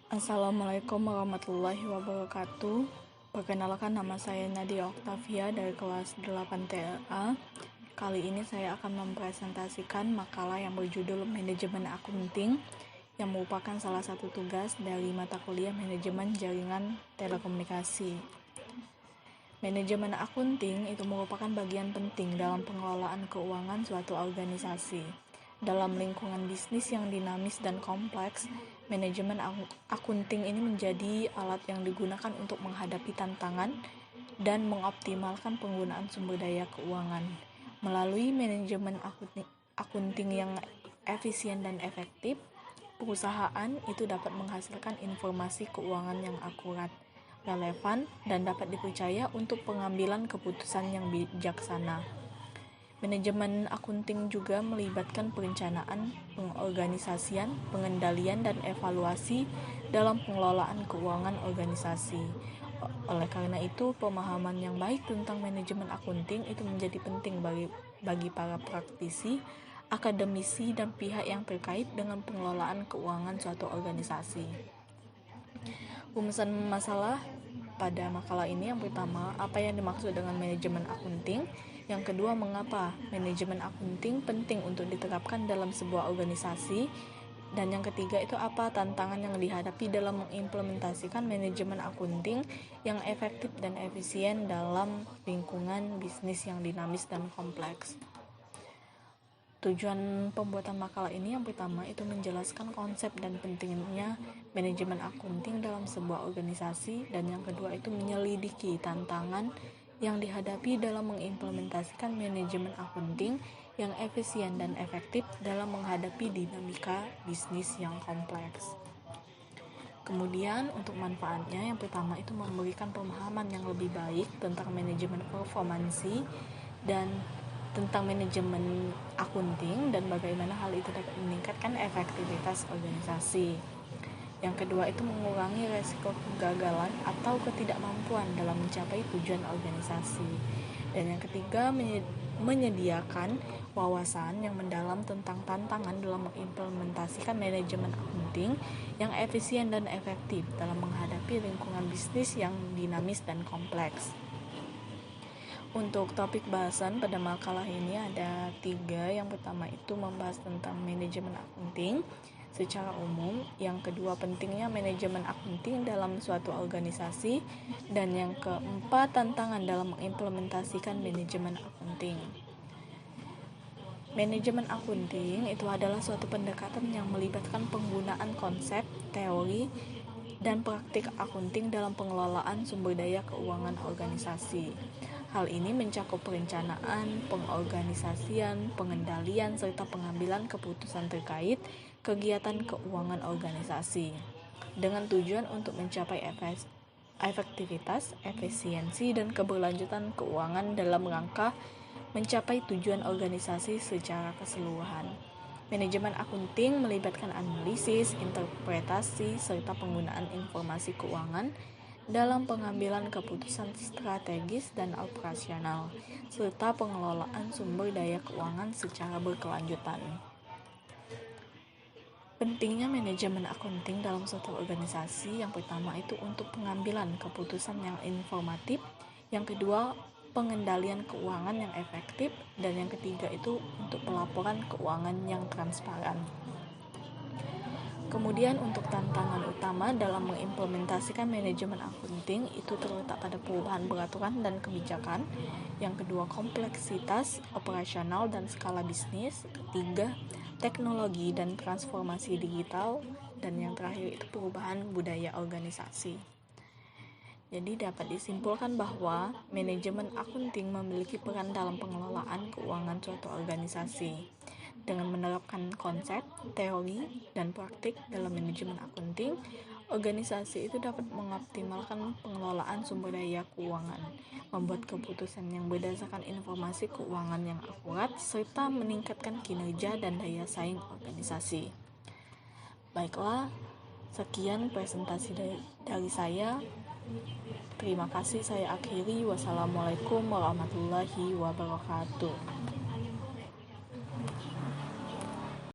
Assalamualaikum warahmatullahi wabarakatuh. Perkenalkan, nama saya Nadia Oktavia dari kelas 8 TLA. Kali ini saya akan mempresentasikan makalah yang berjudul Manajemen Akunting, yang merupakan salah satu tugas dari mata kuliah Manajemen Jaringan Telekomunikasi. Manajemen akunting itu merupakan bagian penting dalam pengelolaan keuangan suatu organisasi. Dalam lingkungan bisnis yang dinamis dan kompleks, manajemen akunting ini menjadi alat yang digunakan untuk menghadapi tantangan dan mengoptimalkan penggunaan sumber daya keuangan. Melalui manajemen akunting yang efisien dan efektif, perusahaan itu dapat menghasilkan informasi keuangan yang akurat, relevan, dan dapat dipercaya untuk pengambilan keputusan yang bijaksana. Manajemen akunting juga melibatkan perencanaan, pengorganisasian, pengendalian, dan evaluasi dalam pengelolaan keuangan organisasi. Oleh karena itu, pemahaman yang baik tentang manajemen akunting itu menjadi penting bagi para praktisi, akademisi, dan pihak yang terkait dengan pengelolaan keuangan suatu organisasi. Rumusan masalah pada makalah ini, yang pertama, apa yang dimaksud dengan manajemen akunting? Yang kedua, mengapa manajemen akunting penting untuk diterapkan dalam sebuah organisasi? Dan yang ketiga itu apa tantangan yang dihadapi dalam mengimplementasikan manajemen akunting yang efektif dan efisien dalam lingkungan bisnis yang dinamis dan kompleks. Tujuan pembuatan makalah ini yang pertama itu menjelaskan konsep dan pentingnya manajemen akunting dalam sebuah organisasi, dan yang kedua itu menyelidiki tantangan yang dihadapi dalam mengimplementasikan manajemen akunting yang efisien dan efektif dalam menghadapi dinamika bisnis yang kompleks. Kemudian untuk manfaatnya, yang pertama itu memberikan pemahaman yang lebih baik tentang manajemen performansi dan tentang manajemen akunting dan bagaimana hal itu dapat meningkatkan efektivitas organisasi. Yang kedua itu mengurangi resiko kegagalan atau ketidakmampuan dalam mencapai tujuan organisasi. Dan yang ketiga, menyediakan wawasan yang mendalam tentang tantangan dalam mengimplementasikan manajemen akunting yang efisien dan efektif dalam menghadapi lingkungan bisnis yang dinamis dan kompleks. Untuk topik bahasan pada makalah ini ada 3. Yang pertama itu membahas tentang manajemen akunting secara umum. Yang kedua, pentingnya manajemen akunting dalam suatu organisasi. Dan yang keempat, tantangan dalam mengimplementasikan manajemen akunting. Manajemen akunting itu adalah suatu pendekatan yang melibatkan penggunaan konsep, teori, dan praktik akunting dalam pengelolaan sumber daya keuangan organisasi. Hal ini mencakup perencanaan, pengorganisasian, pengendalian, serta pengambilan keputusan terkait kegiatan keuangan organisasi, dengan tujuan untuk mencapai efektivitas, efisiensi, dan keberlanjutan keuangan dalam rangka mencapai tujuan organisasi secara keseluruhan. Manajemen akunting melibatkan analisis, interpretasi, serta penggunaan informasi keuangan dalam pengambilan keputusan strategis dan operasional, serta pengelolaan sumber daya keuangan secara berkelanjutan. Pentingnya manajemen akunting dalam suatu organisasi, yang pertama itu untuk pengambilan keputusan yang informatif, yang kedua pengendalian keuangan yang efektif, dan yang ketiga itu untuk pelaporan keuangan yang transparan. Kemudian untuk tantangan utama dalam mengimplementasikan manajemen akunting itu terletak pada perubahan peraturan dan kebijakan. Yang kedua, kompleksitas operasional dan skala bisnis. Ketiga, teknologi dan transformasi digital. Dan yang terakhir itu perubahan budaya organisasi. Jadi dapat disimpulkan bahwa manajemen akunting memiliki peran dalam pengelolaan keuangan suatu organisasi. Dengan menerapkan konsep, teori, dan praktik dalam manajemen akunting, organisasi itu dapat mengoptimalkan pengelolaan sumber daya keuangan, membuat keputusan yang berdasarkan informasi keuangan yang akurat, serta meningkatkan kinerja dan daya saing organisasi. Baiklah, sekian presentasi dari saya. Terima kasih, saya akhiri. Wassalamualaikum warahmatullahi wabarakatuh.